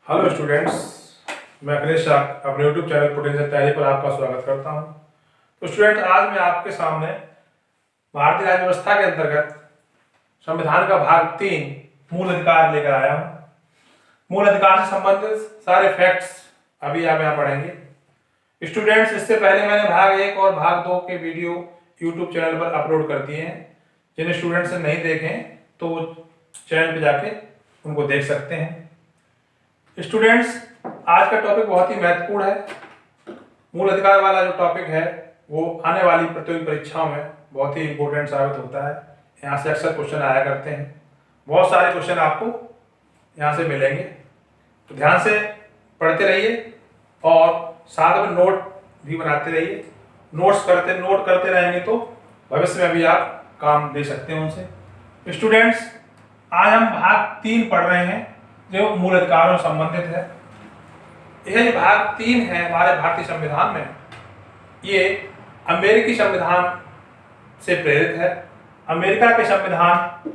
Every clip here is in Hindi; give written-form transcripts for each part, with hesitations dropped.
हेलो स्टूडेंट्स, मैं अखिलेश शाह अपने यूट्यूब चैनल पोटेंशियल तैयारी पर आपका स्वागत करता हूं। तो स्टूडेंट, आज मैं आपके सामने भारतीय राज्य व्यवस्था के अंतर्गत संविधान का भाग 3 मूल अधिकार लेकर आया हूं। मूल अधिकार से संबंधित सारे फैक्ट्स अभी आप यहाँ पढ़ेंगे। स्टूडेंट्स, इससे पहले मैंने भाग 1 और भाग 2 के वीडियो यूट्यूब चैनल पर अपलोड कर दिए हैं। जिन्हें स्टूडेंट्स ने नहीं देखे तो वो चैनल पर जाके उनको देख सकते हैं। स्टूडेंट्स, आज का टॉपिक बहुत ही महत्वपूर्ण है। मूल अधिकार वाला जो टॉपिक है वो आने वाली प्रतियोगी परीक्षाओं में बहुत ही इंपॉर्टेंट साबित होता है। यहाँ से अक्सर क्वेश्चन आया करते हैं। बहुत सारे क्वेश्चन आपको यहाँ से मिलेंगे, तो ध्यान से पढ़ते रहिए और साथ में नोट भी बनाते रहिए। नोट करते रहेंगे तो भविष्य में भी आप काम दे सकते हैं उनसे। स्टूडेंट्स, आज हम भाग 3 पढ़ रहे हैं जो मूल अधिकारों से संबंधित है। यह जो भाग 3 है हमारे भारतीय संविधान में, ये अमेरिकी संविधान से प्रेरित है। अमेरिका के संविधान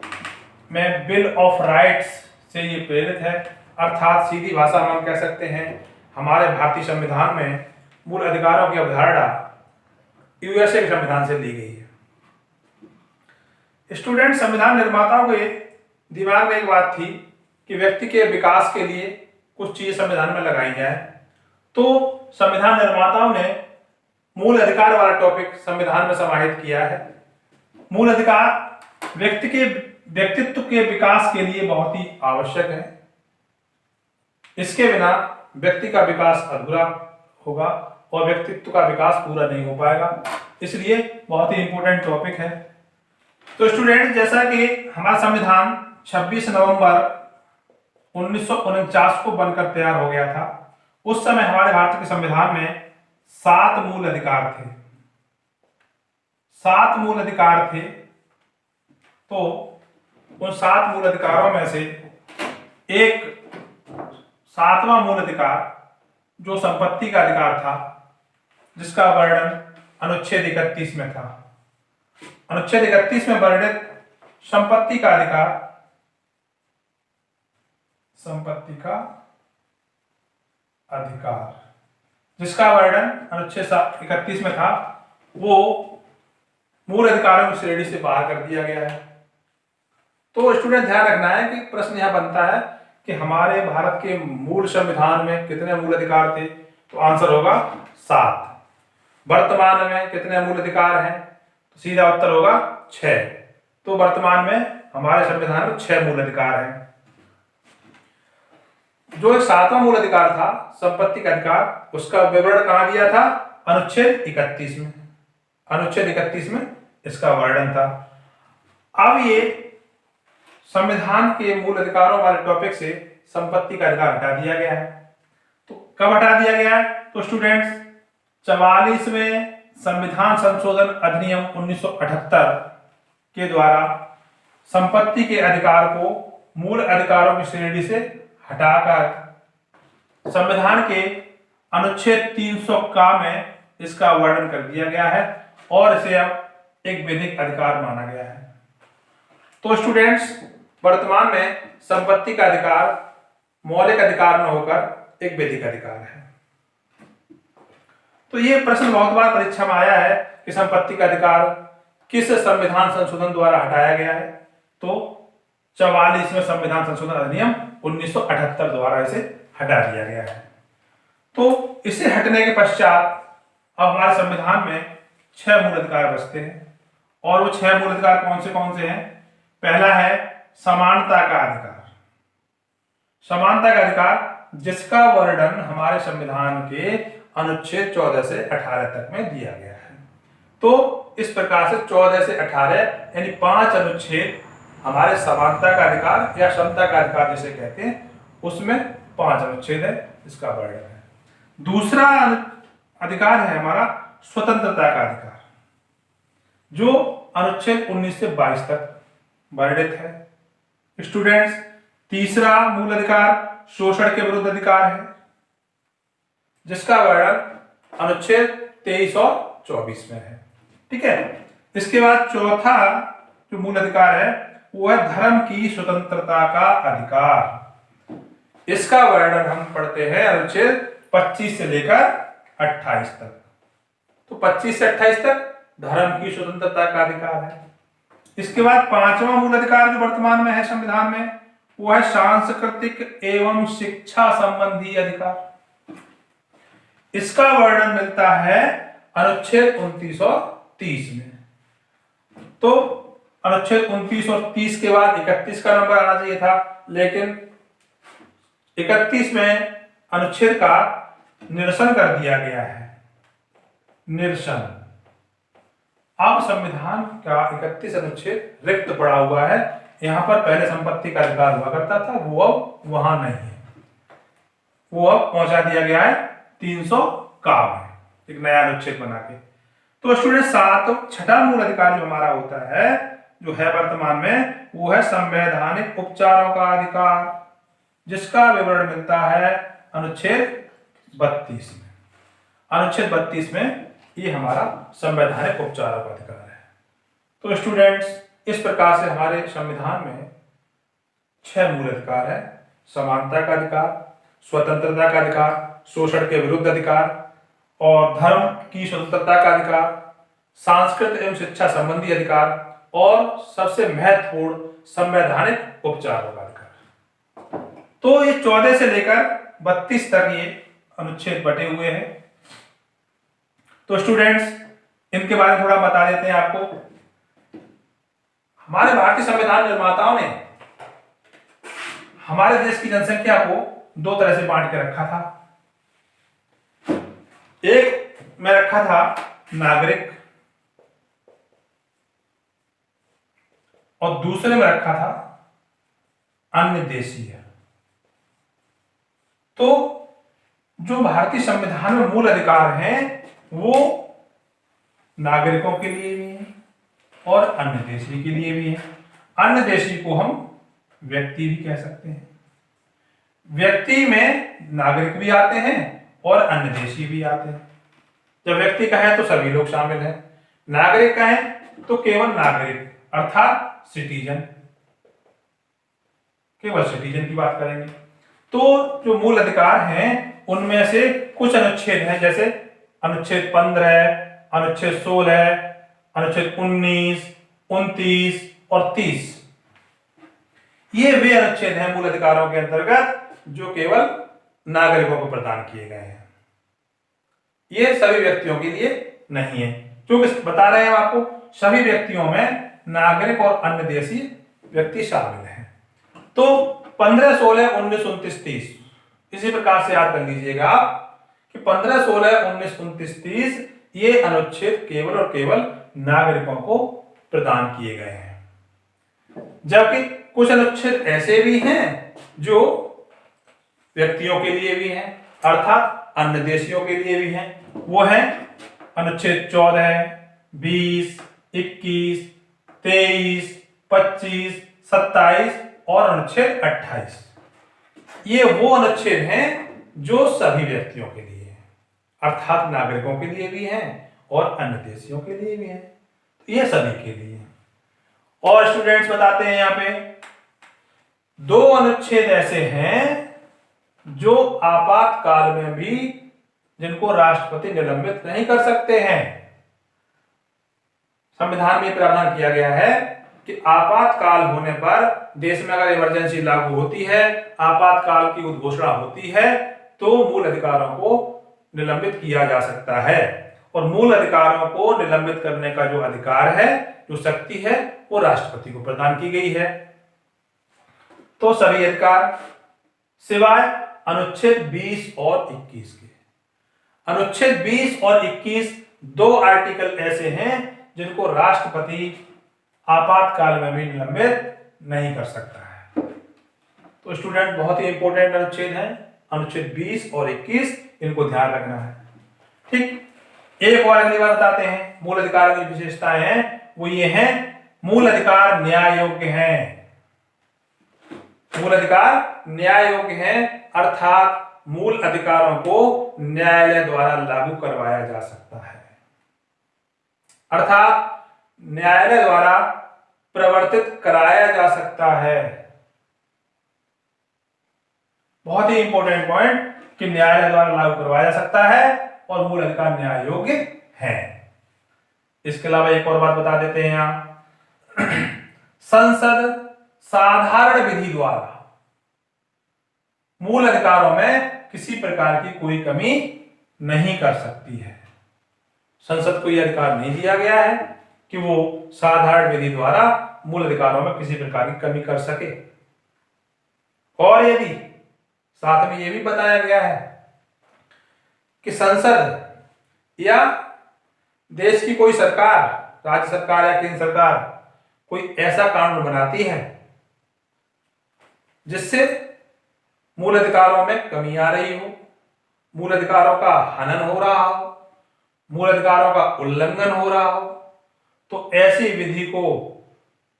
में बिल ऑफ राइट्स से ये प्रेरित है। अर्थात सीधी भाषा में हम कह सकते हैं हमारे भारतीय संविधान में मूल अधिकारों की अवधारणा यूएसए के संविधान से ली गई है। स्टूडेंट, संविधान निर्माताओं के दिमाग में एक बात थी कि व्यक्ति के विकास के लिए कुछ चीजें संविधान में लगाई जाए, तो संविधान निर्माताओं ने मूल अधिकार वाला टॉपिक संविधान में समाहित किया है। मूल अधिकार व्यक्ति के व्यक्तित्व के विकास के लिए बहुत ही आवश्यक है। इसके बिना व्यक्ति का विकास अधूरा होगा और व्यक्तित्व का विकास पूरा नहीं हो पाएगा। इसलिए बहुत ही इंपॉर्टेंट टॉपिक है। तो स्टूडेंट, जैसा कि हमारा संविधान 26 नवंबर 1949 को बनकर तैयार हो गया था, उस समय हमारे भारत के संविधान में 7 मूल अधिकार थे। 7 मूल अधिकार थे। तो उन 7 मूल अधिकारों में से एक 7वां मूल अधिकार जो संपत्ति का अधिकार था, जिसका वर्णन अनुच्छेद 31 में था। अनुच्छेद 31 में वर्णित संपत्ति का अधिकार, संपत्ति का अधिकार जिसका वर्णन अनुच्छेद 31 में था, वो मूल अधिकारों की श्रेणी से बाहर कर दिया गया है। तो स्टूडेंट, ध्यान रखना है कि प्रश्न यह बनता है कि हमारे भारत के मूल संविधान में कितने मूल अधिकार थे, तो आंसर होगा 7। वर्तमान में कितने मूल अधिकार हैं, तो सीधा उत्तर होगा 6। तो वर्तमान में हमारे संविधान में 6 मूल अधिकार हैं। जो एक 7वां मूल अधिकार था, संपत्ति का अधिकार, उसका विवरण कहां दिया था? अनुच्छेद 31 में। अनुच्छेद 31 में इसका वर्णन था। अब ये संविधान के मूल अधिकारों वाले टॉपिक से संपत्ति का अधिकार हटा दिया गया है। तो कब हटा दिया गया है? तो स्टूडेंट्स, 44वें संविधान संशोधन अधिनियम 1978 के द्वारा संपत्ति के अधिकार को मूल अधिकारों की श्रेणी से हटाकर संविधान के अनुच्छेद 300 का में इसका वर्णन कर दिया गया है और इसे अब एक विधिक अधिकार माना गया है। तो स्टूडेंट्स, वर्तमान में संपत्ति का अधिकार मौलिक अधिकार न होकर एक विधिक अधिकार है। तो ये प्रश्न बहुत बार परीक्षा में आया है कि संपत्ति का अधिकार किस संविधान संशोधन द्वारा हटाया गया है? तो 44वें संविधान संशोधन अधिनियम 1978 द्वारा इसे हटा दिया गया है। तो इसे हटने के पश्चात अब हमारे संविधान में 6 मूल अधिकार बचते हैं। और वो 6 मूल अधिकार कौन से हैं? पहला है समानता का अधिकार। समानता का अधिकार जिसका वर्णन हमारे संविधान के अनुच्छेद 14 से 18 तक में दिया गया है। तो इस प्रकार से 14 से 18 यानी 5 अनुच्छेद हमारे समानता का अधिकार या समता का अधिकार जिसे कहते हैं, उसमें 5 अनुच्छेद है, इसका वर्णन है। दूसरा अधिकार है हमारा स्वतंत्रता का अधिकार, जो अनुच्छेद 19 से 22 तक वर्णित है। स्टूडेंट्स, तीसरा मूल अधिकार शोषण के विरुद्ध अधिकार है, जिसका वर्णन अनुच्छेद 23 और 24 में है। ठीक है। इसके बाद चौथा जो मूल अधिकार है वो है धर्म की स्वतंत्रता का अधिकार। इसका वर्णन हम पढ़ते हैं अनुच्छेद 25 से लेकर 28 तक। तो 25 से 28 तक धर्म की स्वतंत्रता का अधिकार है। इसके बाद पांचवा मूल अधिकार जो वर्तमान में है संविधान में, वो है सांस्कृतिक एवं शिक्षा संबंधी अधिकार। इसका वर्णन मिलता है अनुच्छेद 29 और 30 में। तो अनुच्छेद 29 और 30 के बाद 31 का नंबर आना चाहिए था, लेकिन 31 में अनुच्छेद का निरसन कर दिया गया है। निरसन। अब संविधान का 31 अनुच्छेद रिक्त पड़ा हुआ है। यहां पर पहले संपत्ति का अधिकार हुआ करता था, वो अब वहां नहीं है, वो अब पहुंचा दिया गया है 300 का में, एक नया अनुच्छेद बना के। तो स्टूडेंट छठा मूल अधिकार जो हमारा होता है, जो है वर्तमान में, वो है संवैधानिक उपचारों का अधिकार, जिसका विवरण मिलता है अनुच्छेद 32 में। अनुच्छेद 32 में ये हमारा संवैधानिक उपचारों का अधिकार है। तो स्टूडेंट्स, इस प्रकार से हमारे संविधान में 6 मूल अधिकार है। समानता का अधिकार, स्वतंत्रता का अधिकार, शोषण के विरुद्ध अधिकार और धर्म की स्वतंत्रता का अधिकार, सांस्कृतिक एवं शिक्षा संबंधी अधिकार और सबसे महत्वपूर्ण संवैधानिक उपचारों का अधिकार। तो ये 14 से लेकर 32 तक ये अनुच्छेद बटे हुए हैं। तो स्टूडेंट्स, इनके बारे में थोड़ा बता देते हैं आपको। हमारे भारतीय संविधान निर्माताओं ने हमारे देश की जनसंख्या को 2 तरह से बांट के रखा था। एक में रखा था नागरिक और दूसरे में रखा था अन्य देशीय। तो जो भारतीय संविधान में मूल अधिकार हैं, वो नागरिकों के लिए भी है और अन्य देशी के लिए भी है। अन्य देशी को हम व्यक्ति भी कह सकते हैं। व्यक्ति में नागरिक भी आते हैं और अन्य देशी भी आते हैं। जब व्यक्ति कहें तो सभी लोग शामिल हैं, नागरिक कहें तो केवल नागरिक अर्थात सिटीजन, केवल सिटीजन की बात करेंगे। तो जो मूल अधिकार हैं उनमें से कुछ अनुच्छेद हैं, जैसे अनुच्छेद 15, अनुच्छेद 16, अनुच्छेद 19, 29 और 30। ये वे अनुच्छेद हैं मूल अधिकारों के अंतर्गत जो केवल नागरिकों को प्रदान किए गए हैं। ये सभी व्यक्तियों के लिए नहीं है, क्योंकि बता रहे हैं आपको, सभी व्यक्तियों में नागरिक और अन्य देशी व्यक्ति शामिल हैं। तो 15, 16, 19, 29, 30 इसी प्रकार से याद कर लीजिएगा आप कि 15, 16, 19, 29, 30 ये अनुच्छेद केवल और केवल नागरिकों को प्रदान किए गए हैं। जबकि कुछ अनुच्छेद ऐसे भी हैं जो व्यक्तियों के लिए भी हैं, अर्थात अन्य देशियों के लिए भी हैं। वो है अनुच्छेद 14, 20, 21, 23, 25, 27 और अनुच्छेद 28। ये वो अनुच्छेद हैं जो सभी व्यक्तियों के लिए हैं, अर्थात नागरिकों के लिए भी हैं और अन्य देशियों के लिए भी हैं। ये सभी के लिए। और स्टूडेंट्स बताते हैं यहां पे 2 अनुच्छेद ऐसे हैं जो आपातकाल में भी जिनको राष्ट्रपति निलंबित नहीं कर सकते हैं। संविधान में प्रावधान किया गया है कि आपातकाल होने पर देश में अगर इमरजेंसी लागू होती है, आपातकाल की उद्घोषणा होती है, तो मूल अधिकारों को निलंबित किया जा सकता है। और मूल अधिकारों को निलंबित करने का जो अधिकार है, जो शक्ति है, वो राष्ट्रपति को प्रदान की गई है। तो सभी अधिकार सिवाय अनुच्छेद 20 और 21 के। अनुच्छेद 20 और 21 2 आर्टिकल ऐसे हैं जिनको राष्ट्रपति आपातकाल में भी निलंबित नहीं कर सकता है। तो स्टूडेंट, बहुत ही इंपॉर्टेंट अनुच्छेद है अनुच्छेद 20 और 21, इनको ध्यान रखना है। ठीक, एक और अगली बार बताते हैं मूल अधिकारों की विशेषताएं हैं, वो ये हैं, मूल अधिकार न्याय योग्य हैं। मूल अधिकार न्याय योग्य हैं, अर्थात मूल अधिकारों को न्यायालय द्वारा लागू करवाया जा सकता है, अर्थात न्यायालय द्वारा प्रवर्तित कराया जा सकता है। बहुत ही इंपॉर्टेंट पॉइंट कि न्यायालय द्वारा लागू करवाया जा सकता है और मूल अधिकार न्याय योग्य है। इसके अलावा एक और बात बता देते हैं यहां, संसद साधारण विधि द्वारा मूल अधिकारों में किसी प्रकार की कोई कमी नहीं कर सकती है। संसद को यह अधिकार नहीं दिया गया है कि वो साधारण विधि द्वारा मूल अधिकारों में किसी प्रकार की कमी कर सके। और यदि साथ में यह भी बताया गया है कि संसद या देश की कोई सरकार, राज्य सरकार या केंद्र सरकार कोई ऐसा कानून बनाती है जिससे मूल अधिकारों में कमी आ रही हो, मूल अधिकारों का हनन हो रहा हो, मूल अधिकारों का उल्लंघन हो रहा हो, तो ऐसी विधि को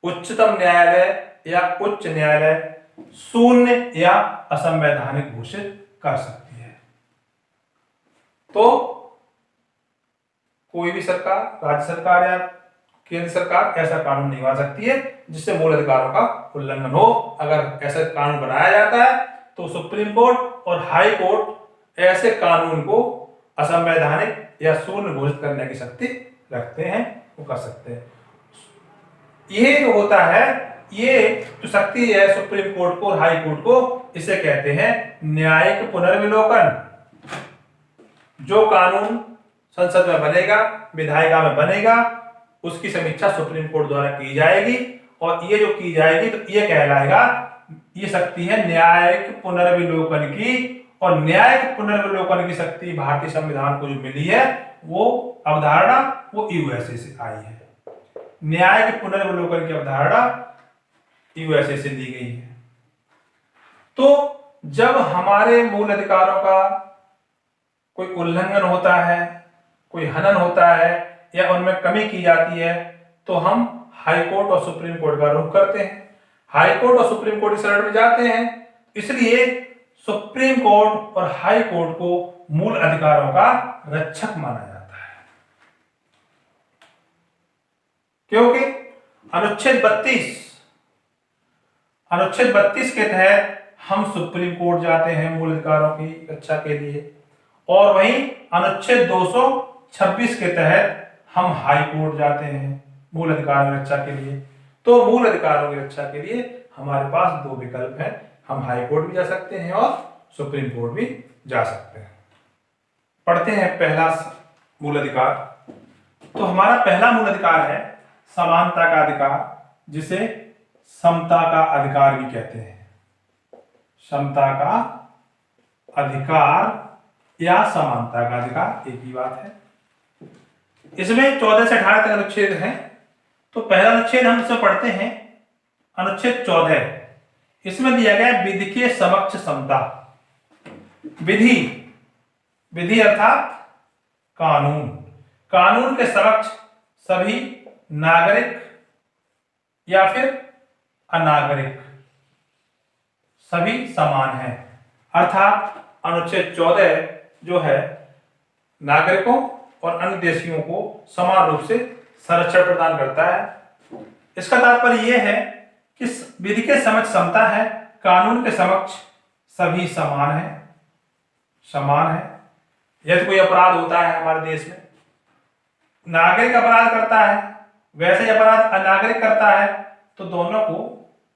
उच्चतम न्यायालय या उच्च न्यायालय शून्य या असंवैधानिक घोषित कर सकती है। तो कोई भी सरकार, राज्य सरकार या केंद्र सरकार ऐसा कानून नहीं बना सकती है जिससे मूल अधिकारों का उल्लंघन हो। अगर ऐसा कानून बनाया जाता है तो सुप्रीम कोर्ट और हाई कोर्ट ऐसे कानून को असंवैधानिक या शून्य घोषित करने की शक्ति रखते हैं, वो कर सकते हैं। ये जो होता है, ये जो शक्ति है सुप्रीम कोर्ट को और हाई कोर्ट को, इसे कहते हैं न्यायिक पुनर्विलोकन। जो कानून संसद में बनेगा, विधायिका में बनेगा, उसकी समीक्षा सुप्रीम कोर्ट द्वारा की जाएगी और ये जो की जाएगी तो ये कहलाएगा, ये शक्ति है न्यायिक पुनर्विलोकन की। और न्यायिक पुनर्विलोकन की शक्ति भारतीय संविधान को जो मिली है, वो अवधारणा वो यूएसए से आई है। न्यायिक पुनर्विलोकन की अवधारणा यूएसए से ली गई है। तो जब हमारे मूल अधिकारों का कोई उल्लंघन होता है, कोई हनन होता है या उनमें कमी की जाती है, तो हम हाई कोर्ट और सुप्रीम कोर्ट का रुख करते हैं, हाई कोर्ट और सुप्रीम कोर्ट की शरण में जाते हैं। इसलिए सुप्रीम कोर्ट और हाई कोर्ट को मूल अधिकारों का रक्षक माना जाता है, क्योंकि अनुच्छेद 32 के तहत हम सुप्रीम कोर्ट जाते हैं मूल अधिकारों की रक्षा के लिए, और वहीं अनुच्छेद 226 के तहत हम हाई कोर्ट जाते हैं मूल अधिकारों की रक्षा के लिए। तो मूल अधिकारों की रक्षा के लिए हमारे पास दो विकल्प हैं, हम हाई कोर्ट भी जा सकते हैं और सुप्रीम कोर्ट भी जा सकते हैं। पढ़ते हैं पहला मूल अधिकार। तो हमारा पहला मूल अधिकार है समानता का अधिकार, जिसे समता का अधिकार भी कहते हैं। समता का अधिकार या समानता का अधिकार एक ही बात है। इसमें 14 से 18 तक अनुच्छेद हैं। तो पहला अनुच्छेद हम इसमें पढ़ते हैं, अनुच्छेद 14। इसमें दिया गया विधि के समक्ष समता। विधि अर्थात कानून, कानून के समक्ष सभी नागरिक या फिर अनागरिक सभी समान हैं। अर्थात अनुच्छेद 14 जो है नागरिकों और अन्य देशियों को समान रूप से संरक्षण प्रदान करता है। इसका तात्पर्य यह है कि विधि के समक्ष समता है, कानून के समक्ष सभी समान है। यदि कोई अपराध होता है हमारे देश में, नागरिक अपराध करता है, वैसे ही अपराध अनागरिक करता है, तो दोनों को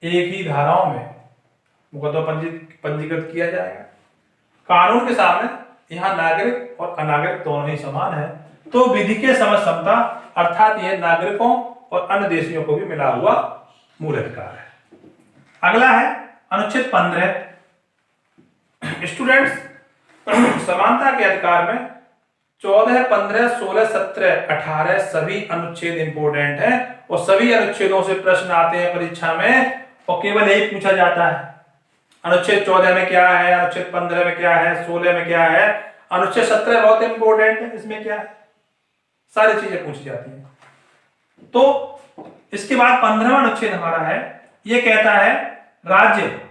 एक ही धाराओं में मुकदमा पंजीकृत किया जाएगा। कानून के सामने यहाँ नागरिक और अनागरिक दोनों ही समान है। तो विधि के समक्ष समता अर्थात यह नागरिकों और अन्य देशियों को भी मिला हुआ मूल अधिकार है। अगला है अनुच्छेद 15। स्टूडेंट्स, समानता के अधिकार में 14, 15, 16, 17, 18 सभी अनुच्छेद इंपोर्टेंट हैं और सभी अनुच्छेदों से प्रश्न आते हैं परीक्षा में और केवल एक पूछा जाता है, अनुच्छेद 14 में क्या है, अनुच्छेद 15 में क्या है, 16 में क्या है, अनुच्छेद 17 बहुत इंपोर्टेंट है, इसमें क्या है, सारी चीजें पूछी जाती हैं। तो इसके बाद 15वां अनुच्छेद हमारा है, ये कहता है राज्य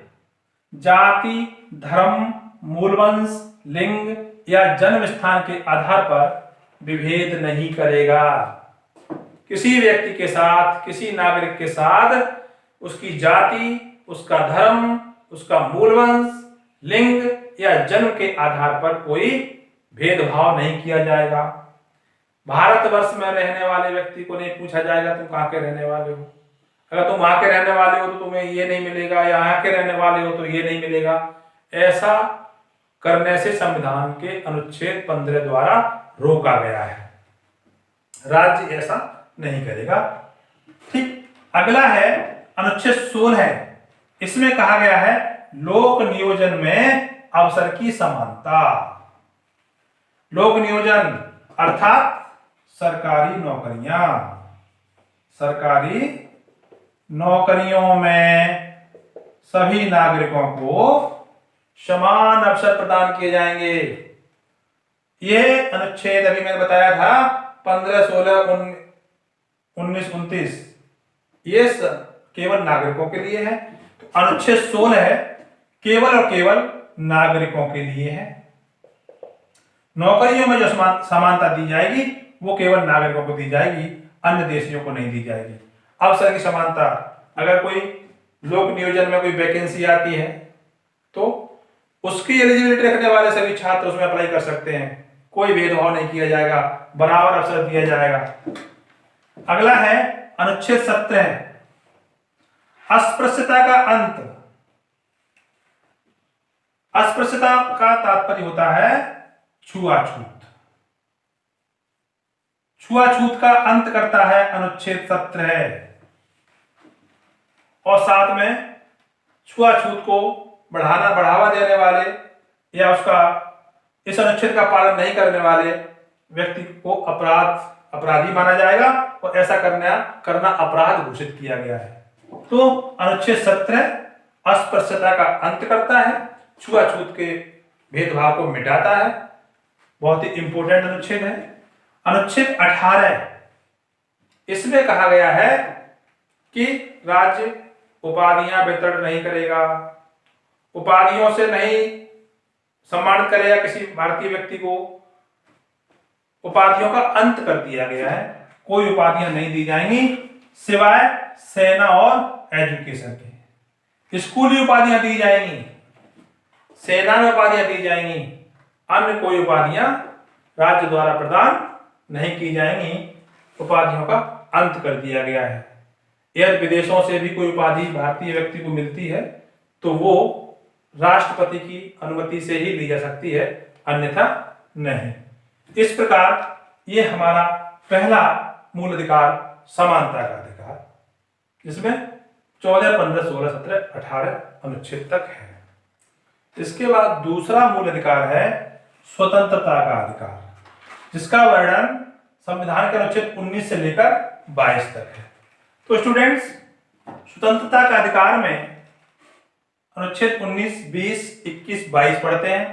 जाति, धर्म, मूलवंश, लिंग या जन्म स्थान के आधार पर विभेद नहीं करेगा। किसी व्यक्ति के साथ, किसी नागरिक के साथ उसकी जाति, उसका धर्म, उसका मूलवंश लिंग या जन्म के आधार पर कोई भेदभाव नहीं किया जाएगा। भारतवर्ष में रहने वाले व्यक्ति को नहीं पूछा जाएगा तुम कहाँ के रहने वाले हो। अगर तुम वहां के रहने वाले हो तो तुम्हें ये नहीं मिलेगा, यहाँ के रहने वाले हो तो ये नहीं मिलेगा। ऐसा करने से संविधान के अनुच्छेद 15 द्वारा रोका गया है। राज्य ऐसा नहीं करेगा। ठीक, अगला है अनुच्छेद 16 है। इसमें कहा गया है लोक नियोजन में अवसर की समानता। लोक नियोजन अर्थात सरकारी नौकरियां, सरकारी नौकरियों में सभी नागरिकों को समान अवसर प्रदान किए जाएंगे। यह अनुच्छेद अभी मैंने बताया था 15, 16, 19, 29 ये केवल नागरिकों के लिए है। तो अनुच्छेद 16 है केवल और केवल नागरिकों के लिए है। नौकरियों में जो समानता दी जाएगी वो केवल नागरिकों को दी जाएगी, अन्य देशियों को नहीं दी जाएगी। अवसर की समानता, अगर कोई लोक नियोजन में कोई वैकेंसी आती है तो उसकी एलिजिबिलिटी रखने वाले सभी छात्र उसमें अप्लाई कर सकते हैं। कोई भेदभाव नहीं किया जाएगा, बराबर अवसर दिया जाएगा। अगला है अनुच्छेद 17 अस्पृश्यता का अंत। अस्पृश्यता का तात्पर्य होता है छुआछूत। छुआछूत का अंत करता है अनुच्छेद 17 और साथ में छुआछूत को बढ़ावा देने वाले या उसका इस अनुच्छेद का पालन नहीं करने वाले व्यक्ति को अपराधी माना जाएगा और ऐसा करना अपराध घोषित किया गया है। तो अनुच्छेद 17 अस्पृश्यता का अंत करता है, छुआछूत के भेदभाव को मिटाता है। बहुत ही इंपॉर्टेंट अनुच्छेद है। अनुच्छेद 18 इसमें कहा गया है कि राज्य उपाधियां वितरण नहीं करेगा, उपाधियों से नहीं सम्मानित करेगा किसी भारतीय व्यक्ति को। उपाधियों का अंत कर दिया गया है, कोई उपाधियां नहीं दी जाएंगी सिवाय सेना और एजुकेशन के। स्कूली उपाधियां दी जाएंगी, सेना में उपाधियां दी जाएंगी, अन्य कोई उपाधियां राज्य द्वारा प्रदान नहीं की जाएंगी। उपाधियों का अंत कर दिया गया है। यदि विदेशों से भी कोई उपाधि भारतीय व्यक्ति को मिलती है तो वो राष्ट्रपति की अनुमति से ही ली जा सकती है, अन्यथा नहीं। इस प्रकार ये हमारा पहला मूल अधिकार समानता का अधिकार, जिसमें 14, 15, 16, 17, 18 अनुच्छेद तक है। इसके बाद दूसरा मूल अधिकार है स्वतंत्रता का अधिकार, जिसका वर्णन संविधान के अनुच्छेद 19 से लेकर 22 तक है। तो स्टूडेंट्स, स्वतंत्रता का अधिकार में अनुच्छेद 19, 20, 21, 22 पढ़ते हैं।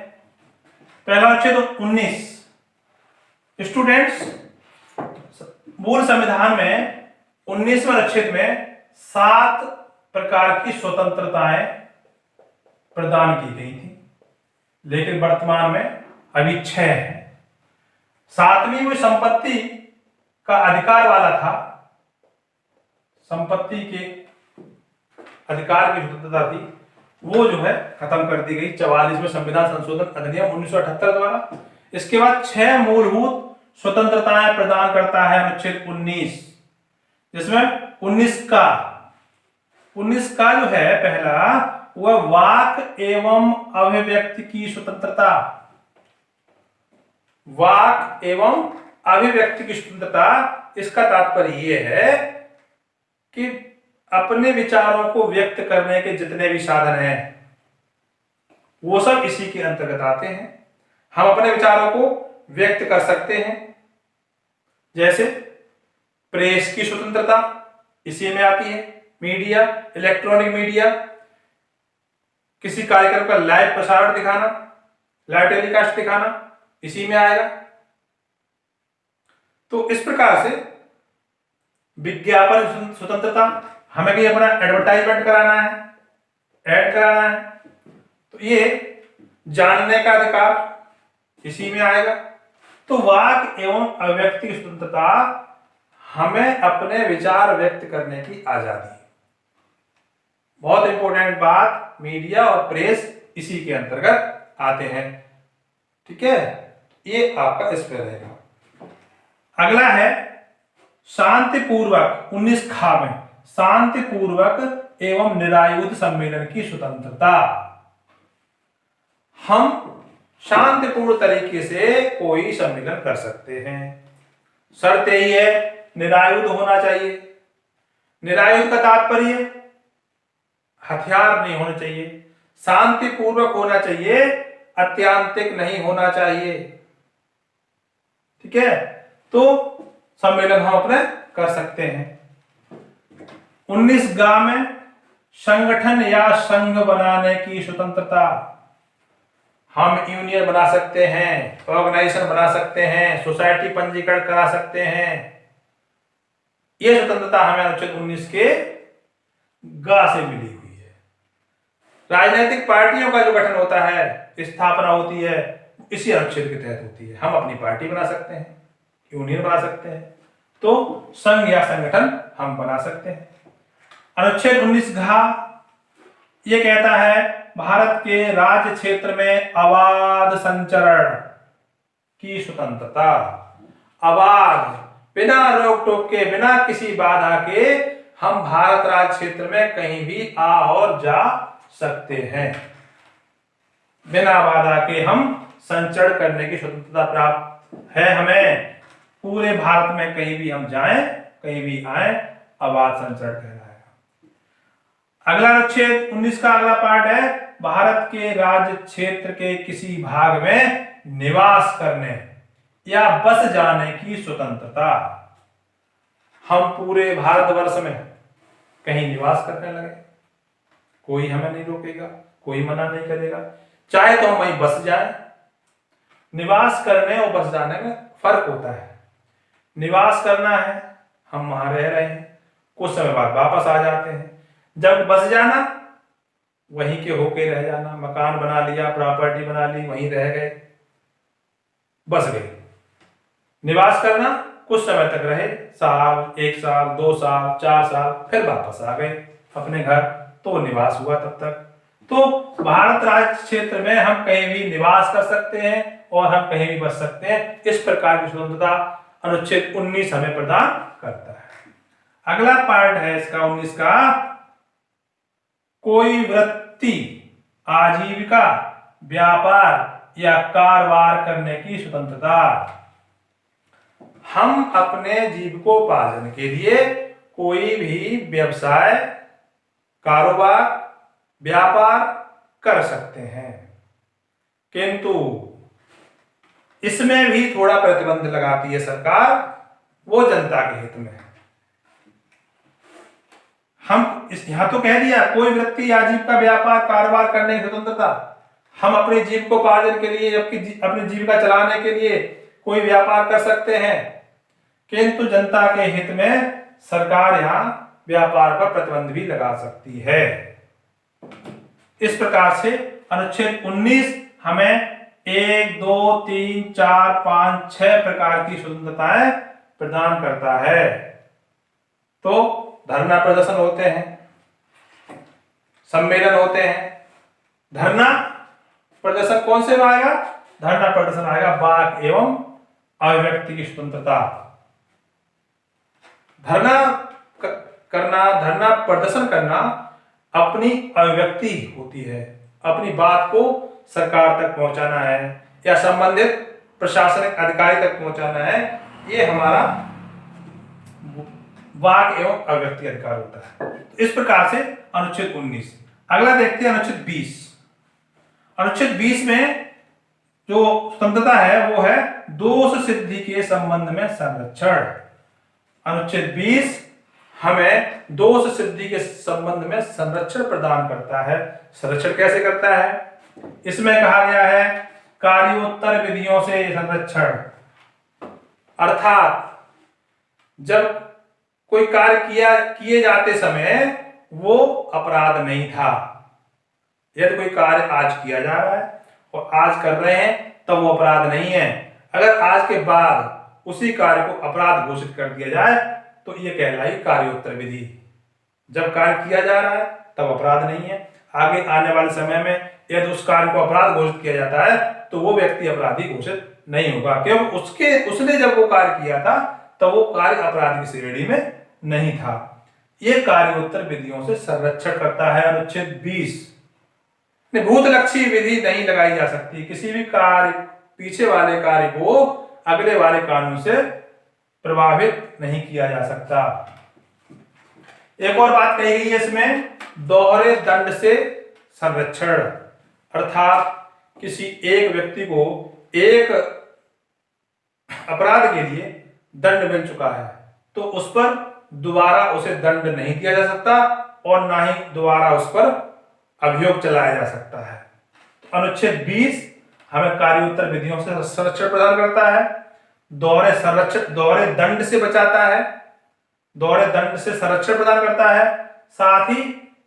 पहला अनुच्छेद 19। स्टूडेंट्स, मूल संविधान में 19वें अनुच्छेद में 7 प्रकार की स्वतंत्रताएं प्रदान की गई थी, लेकिन वर्तमान में अभी 6 है। 7वीं वो संपत्ति का अधिकार वाला था, संपत्ति के अधिकार की स्वतंत्रता थी, वो जो है खत्म कर दी गई 44वें संविधान संशोधन अधिनियम 1978 द्वारा। इसके बाद 6 मूलभूत स्वतंत्रताएं प्रदान करता है अनुच्छेद 19, जिसमें 19 का जो है पहला, वह वाक एवं अभिव्यक्ति की स्वतंत्रता। वाक एवं अभिव्यक्ति की स्वतंत्रता, इसका तात्पर्य यह है कि अपने विचारों को व्यक्त करने के जितने भी साधन हैं वो सब इसी के अंतर्गत आते हैं। हम अपने विचारों को व्यक्त कर सकते हैं, जैसे प्रेस की स्वतंत्रता इसी में आती है, मीडिया, इलेक्ट्रॉनिक मीडिया, किसी कार्यक्रम का लाइव प्रसारण दिखाना, लाइव टेलीकास्ट दिखाना इसी में आएगा। तो इस प्रकार से विज्ञापन स्वतंत्रता, हमें कहीं अपना एडवर्टाइजमेंट कराना है, ऐड कराना है, तो ये जानने का अधिकार इसी में आएगा। तो वाक एवं अभिव्यक्ति की स्वतंत्रता, हमें अपने विचार व्यक्त करने की आजादी। बहुत इंपॉर्टेंट बात, मीडिया और प्रेस इसी के अंतर्गत आते हैं। ठीक है, ये आपका इस पे रहेगा। अगला है शांतिपूर्वक 19 खा में शांतिपूर्वक एवं निरायुध सम्मेलन की स्वतंत्रता। हम शांतिपूर्ण तरीके से कोई सम्मेलन कर सकते हैं। शर्त यही है निरायुध होना चाहिए। निरायुध का तात्पर्य हथियार नहीं होने चाहिए, शांतिपूर्वक होना चाहिए, अत्यांतिक नहीं होना चाहिए। ठीक है, तो सम्मेलन हम अपने कर सकते हैं। 19 गा में संगठन या संघ बनाने की स्वतंत्रता। हम यूनियन बना सकते हैं, ऑर्गेनाइजेशन बना सकते हैं, सोसाइटी पंजीकरण करा सकते हैं। यह स्वतंत्रता हमें अनुच्छेद 19 के गा से मिली हुई है। राजनीतिक पार्टियों का जो गठन होता है, स्थापना होती है, इसी अनुच्छेद के तहत होती है। हम अपनी पार्टी बना सकते हैं, यूनियन बना सकते हैं, तो संघ या संगठन हम बना सकते हैं। अनुच्छेद 19 घ ये कहता है भारत के राज्य क्षेत्र में अबाध संचरण की स्वतंत्रता। अबाध, बिना रोक टोक के, बिना किसी बाधा के हम भारत राज्य क्षेत्र में कहीं भी आ और जा सकते हैं। बिना बाधा के हम संचरण करने की स्वतंत्रता प्राप्त है हमें। पूरे भारत में कहीं भी हम जाएं, कहीं भी आए, अबाध संचरण कहलाएगा। अगला अनुच्छेद 19 का अगला पार्ट है भारत के राज्य क्षेत्र के किसी भाग में निवास करने या बस जाने की स्वतंत्रता। हम पूरे भारतवर्ष में कहीं निवास करने लगे, कोई हमें नहीं रोकेगा, कोई मना नहीं करेगा, चाहे तो हम वहीं बस जाएं। निवास करने और बस जाने में फर्क होता है। निवास करना है, हम वहां रह रहे हैं, कुछ समय बाद वापस आ जाते हैं। जब बस जाना, वहीं के होके रह जाना, मकान बना लिया, प्रॉपर्टी बना ली, वहीं रह गए, बस गए। निवास करना, कुछ समय तक रहे, साल, 1 साल, 2 साल, 4 साल, फिर वापस आ गए अपने घर, तो निवास हुआ तब तक। तो भारत राज्य क्षेत्र में हम कहीं भी निवास कर सकते हैं और हम कहीं भी बस सकते हैं। इस प्रकार की स्वतंत्रता अनुच्छेद 19 हमें प्रदान करता है। अगला पार्ट है इसका 19 का, कोई वृत्ति, आजीविका, व्यापार या कारोबार करने की स्वतंत्रता। हम अपने जीविकोपार्जन के लिए कोई भी व्यवसाय, कारोबार, व्यापार कर सकते हैं, किंतु इसमें भी थोड़ा प्रतिबंध लगाती है सरकार, वो जनता के हित में। हम यहां तो कह दिया कोई वृत्ति, आजीविका, व्यापार, कारोबार करने की स्वतंत्रता। हम अपने जीविकोपार्जन के लिए, अपनी जीविका चलाने के लिए कोई व्यापार कर सकते हैं, किंतु जनता के हित में सरकार यहां व्यापार पर प्रतिबंध भी लगा सकती है। इस प्रकार से अनुच्छेद 19 हमें 1, 2, 3, 4, 5, 6 प्रकार की स्वतंत्रताएं प्रदान करता है। तो धरना प्रदर्शन होते हैं, सम्मेलन होते हैं। धरना प्रदर्शन कौन से में आएगा? धरना प्रदर्शन आएगा वाक एवं अभिव्यक्ति की स्वतंत्रता। धरना करना, धरना प्रदर्शन करना अपनी अभिव्यक्ति होती है, अपनी बात को सरकार तक पहुंचाना है या संबंधित प्रशासनिक अधिकारी तक पहुंचाना है, ये हमारा वाक एवं अभिव्यक्ति अधिकार होता है। तो इस प्रकार से अनुच्छेद 19। अगला देखते हैं अनुच्छेद 20। अनुच्छेद 20 में जो स्वतंत्रता है वो है दोष सिद्धि के संबंध में संरक्षण। अनुच्छेद 20 हमें दोष सिद्धि के संबंध में संरक्षण प्रदान करता है। संरक्षण कैसे करता है? इसमें कहा गया है कार्योत्तर विधियों से संरक्षण, अर्थात जब कोई कार्य किए जाते समय वो अपराध नहीं था। यदि कोई कार्य आज किया जा रहा है और आज कर रहे हैं तब वो अपराध नहीं है। अगर आज के बाद उसी कार्य को अपराध घोषित कर दिया जाए तो ये कहलाई कार्योत्तर विधि। जब कार्य किया जा रहा है तब अपराध नहीं है, आगे आने वाले समय में यदि उस कार्य को अपराध घोषित किया जाता है तो वो व्यक्ति अपराधी घोषित नहीं होगा, क्योंकि उसने जब वो कार्य किया था तब वो कार्य अपराध की श्रेणी में नहीं था। ये कार्योत्तर विधियों से संरक्षण करता है अनुच्छेद 20। भूतलक्षी विधि नहीं लगाई जा सकती, किसी भी कार्य पीछे वाले कार्य को अगले वाले कानून से प्रभावित नहीं किया जा सकता। एक और बात कही गई है इसमें, दोहरे दंड से संरक्षण, अर्थात किसी एक व्यक्ति को एक अपराध के लिए दंड मिल चुका है तो उस पर दोबारा उसे दंड नहीं दिया जा सकता और ना ही दोबारा उस पर अभियोग चलाया जा सकता है। तो अनुच्छेद 20 हमें कार्योत्तर विधियों से संरक्षण प्रदान करता है, दोहरे दंड से बचाता है, दोहरे दंड से संरक्षण प्रदान करता है, साथ ही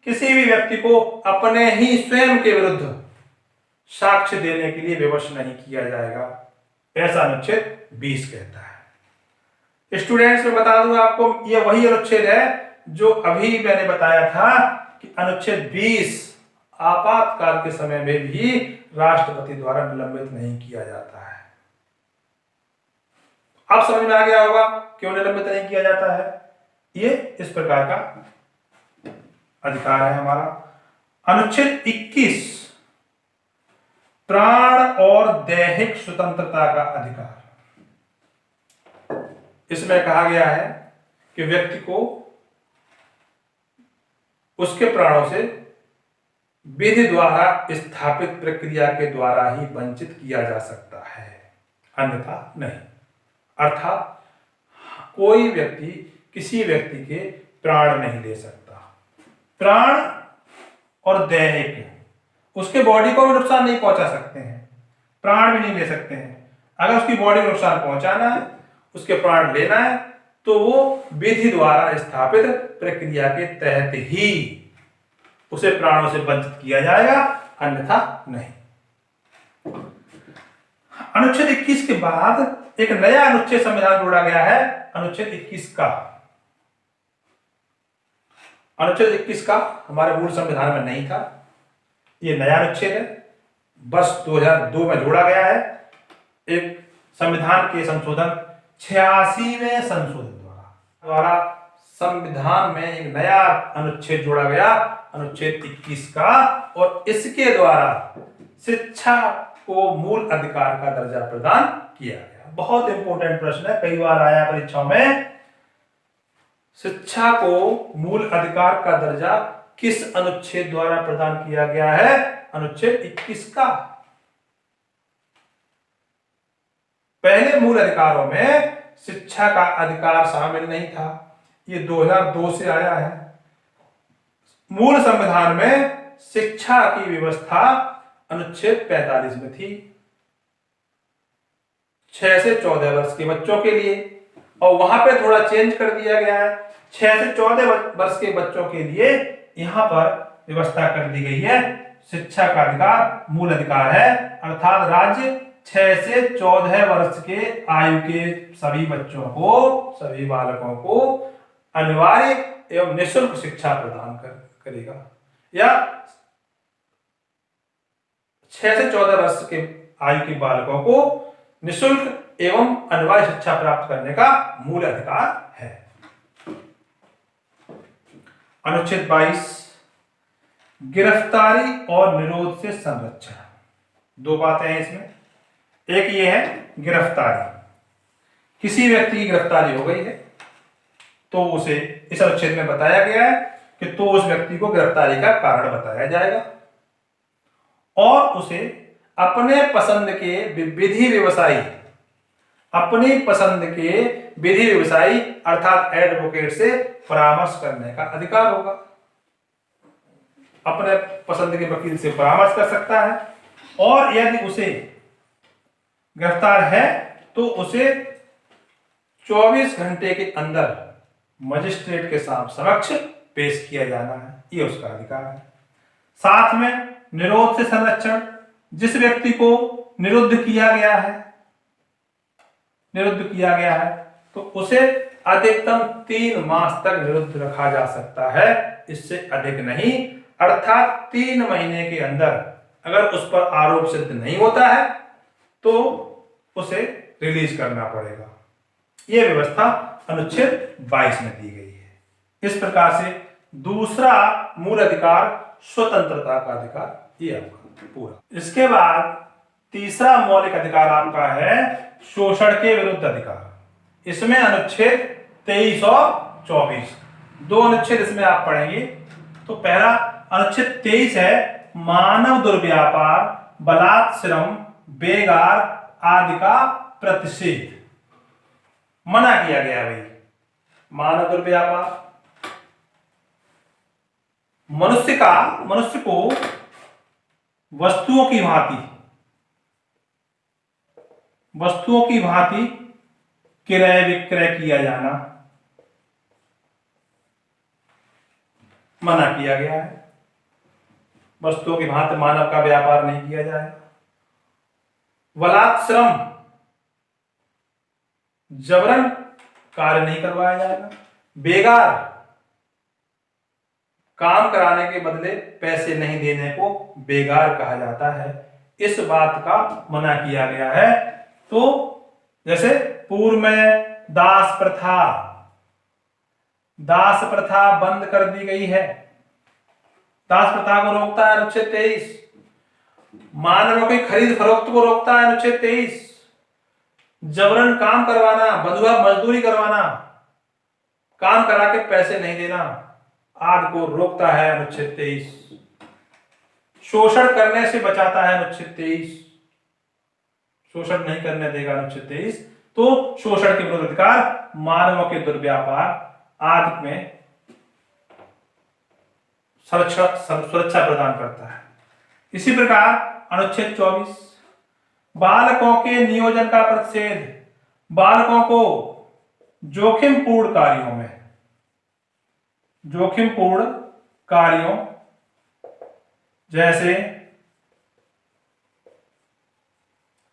किसी भी व्यक्ति को अपने ही स्वयं के विरुद्ध साक्ष्य देने के लिए विवश नहीं किया जाएगा, ऐसा अनुच्छेद 20 कहता है। स्टूडेंट्स मैं बता दूं आपको, यह वही अनुच्छेद है जो अभी मैंने बताया था कि अनुच्छेद 20 आपातकाल के समय में भी राष्ट्रपति द्वारा निलंबित नहीं किया जाता है। अब समझ में आ गया होगा क्यों निलंबित नहीं किया जाता है। ये इस प्रकार का अधिकार है हमारा। अनुच्छेद 21 प्राण और दैहिक स्वतंत्रता का अधिकार। इसमें कहा गया है कि व्यक्ति को उसके प्राणों से विधि द्वारा स्थापित प्रक्रिया के द्वारा ही वंचित किया जा सकता है, अन्यथा नहीं। अर्थात कोई व्यक्ति किसी व्यक्ति के प्राण नहीं ले सकता। प्राण और दैहिक उसके बॉडी को भी नुकसान नहीं पहुंचा सकते हैं, प्राण भी नहीं ले सकते हैं। अगर उसकी बॉडी को नुकसान पहुंचाना है, उसके प्राण लेना है, तो वो विधि द्वारा स्थापित प्रक्रिया के तहत ही उसे प्राणों से वंचित किया जाएगा, अन्यथा नहीं। अनुच्छेद 21 के बाद एक नया अनुच्छेद संविधान जोड़ा गया है, अनुच्छेद 21 का। अनुच्छेद 21 का हमारे मूल संविधान में नहीं था, ये नया अनुच्छेद है, वर्ष 2002 में जोड़ा गया है। एक संविधान के संशोधन 86वें संशोधन द्वारा संविधान में एक नया अनुच्छेद जोड़ा गया, अनुच्छेद 21 का, और इसके द्वारा शिक्षा को मूल अधिकार का दर्जा प्रदान किया गया। बहुत इंपॉर्टेंट प्रश्न है, कई बार आया परीक्षाओं में। शिक्षा को मूल अधिकार का दर्जा किस अनुच्छेद द्वारा प्रदान किया गया है? अनुच्छेद 21 का। पहले मूल अधिकारों में शिक्षा का अधिकार शामिल नहीं था, ये 2002 से आया है। मूल संविधान में शिक्षा की व्यवस्था अनुच्छेद 45 में थी, 6 से 14 वर्ष के बच्चों के लिए, और वहां पे थोड़ा चेंज कर दिया गया है। 6 से 14 वर्ष के बच्चों के लिए यहां पर व्यवस्था कर दी गई है, शिक्षा का अधिकार मूल अधिकार है, अर्थात राज्य 6 से 14 वर्ष के आयु के सभी बच्चों को, सभी बालकों को अनिवार्य एवं निःशुल्क शिक्षा प्रदान करेगा, या 6 से 14 वर्ष के आयु के बालकों को निःशुल्क एवं अनिवार्य शिक्षा प्राप्त करने का मूल अधिकार है। अनुच्छेद 22 गिरफ्तारी और निरोध से संरक्षण। दो बातें हैं इसमें। एक ये है गिरफ्तारी, किसी व्यक्ति की गिरफ्तारी हो गई है तो उसे इस अनुच्छेद में बताया गया है कि तो उस व्यक्ति को गिरफ्तारी का कारण बताया जाएगा और उसे अपने पसंद के विधि व्यवसायी, अपनी पसंद के विधि व्यवसायी अर्थात एडवोकेट से परामर्श करने का अधिकार होगा। अपने पसंद के वकील से परामर्श कर सकता है, और यदि उसे गिरफ्तार है तो उसे 24 घंटे के अंदर मजिस्ट्रेट के समक्ष पेश किया जाना है, ये उसका अधिकार है। साथ में निरोध से संरक्षण, जिस व्यक्ति को निरुद्ध किया गया है तो उसे अधिकतम 3 मास तक निरुद्ध रखा जा सकता है, इससे अधिक नहीं। अर्थात 3 महीने के अंदर अगर उस पर आरोप सिद्ध नहीं होता है तो उसे रिलीज करना पड़ेगा। यह व्यवस्था अनुच्छेद 22 में दी गई है। इस प्रकार से दूसरा मूल अधिकार स्वतंत्रता का अधिकार ये आपका पूरा। इसके बाद तीसरा मौलिक अधिकार आपका है शोषण के विरुद्ध अधिकार। इसमें अनुच्छेद 23 और 24 दो अनुच्छेद इसमें आप पढ़ेंगे। तो पहला अनुच्छेद 23 है मानव दुर्व्यापार, बलात् श्रम, बेगार आदि का प्रतिषेध। मना किया गया भाई मानव दुर्व्यापार, मनुष्य को वस्तुओं की भांति क्रय विक्रय किया जाना मना किया गया है। वस्तुओं की भांति मानव का व्यापार नहीं किया जाएगा। बलात् श्रम, जबरन कार्य नहीं करवाया जाएगा। बेगार, काम कराने के बदले पैसे नहीं देने को बेगार कहा जाता है। इस बात का मना किया गया है। तो जैसे पूर्व में दास प्रथा बंद कर दी गई है। दास प्रथा को रोकता है अनुच्छेद 23। मानव की खरीद फरोख्त को रोकता है अनुच्छेद 23। जबरन काम करवाना, बंधुआ मजदूरी करवाना, काम करा के पैसे नहीं देना आदि को रोकता है अनुच्छेद 23। शोषण करने से बचाता है अनुच्छेद 23। शोषण नहीं करने देगा अनुच्छेद 23। तो शोषण के विरुद्ध अधिकार मानवों के दुर्व्यापार आदि में सुरक्षा प्रदान करता है। इसी प्रकार अनुच्छेद 24 बालकों के नियोजन का प्रतिषेध। बालकों को जोखिमपूर्ण कार्यों जैसे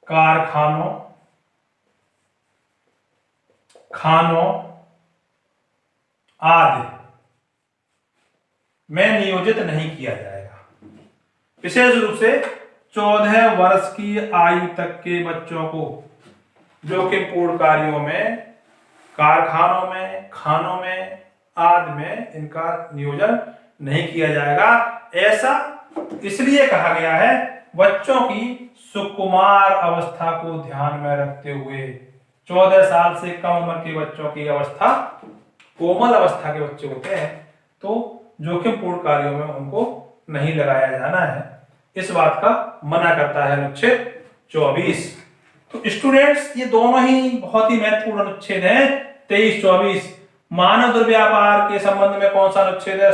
कारखानों, खानों आदि में नियोजित नहीं किया जाएगा। विशेष रूप से 14 वर्ष की आयु तक के बच्चों को जोखिमपूर्ण कार्यों में, कारखानों में, खानों में आदि में इनका नियोजन नहीं किया जाएगा। ऐसा इसलिए कहा गया है बच्चों की सुकुमार अवस्था को ध्यान में रखते हुए। 14 साल से कम उम्र के बच्चों की अवस्था कोमल अवस्था के बच्चे होते हैं, तो जोखिमपूर्ण कार्यों में उनको नहीं लगाया जाना है। इस बात का मना करता है अनुच्छेद 24। तो स्टूडेंट्स ये दोनों ही बहुत ही महत्वपूर्ण अनुच्छेद हैं 23-24। मानव दुर्व्यापार के संबंध में कौन सा अनुच्छेद है?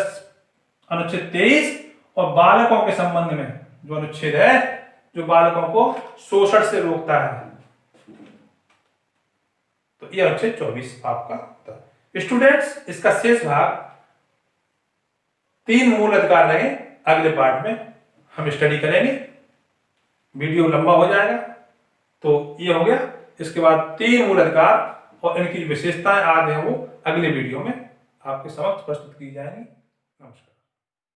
अनुच्छेद 23। और बालकों के संबंध में जो अनुच्छेद है जो बालकों को शोषण से रोकता है, तो ये अनुच्छेद 24 आपका होता है। स्टूडेंट्स इसका शेष भाग 3 मूल अधिकार लगे अगले पार्ट में हम स्टडी करेंगे। वीडियो लंबा हो जाएगा, तो ये हो गया। इसके बाद 3 मूल अधिकार और इनकी विशेषताएं आदि हैं वो अगले वीडियो में आपके समक्ष प्रस्तुत की जाएंगी। नमस्कार।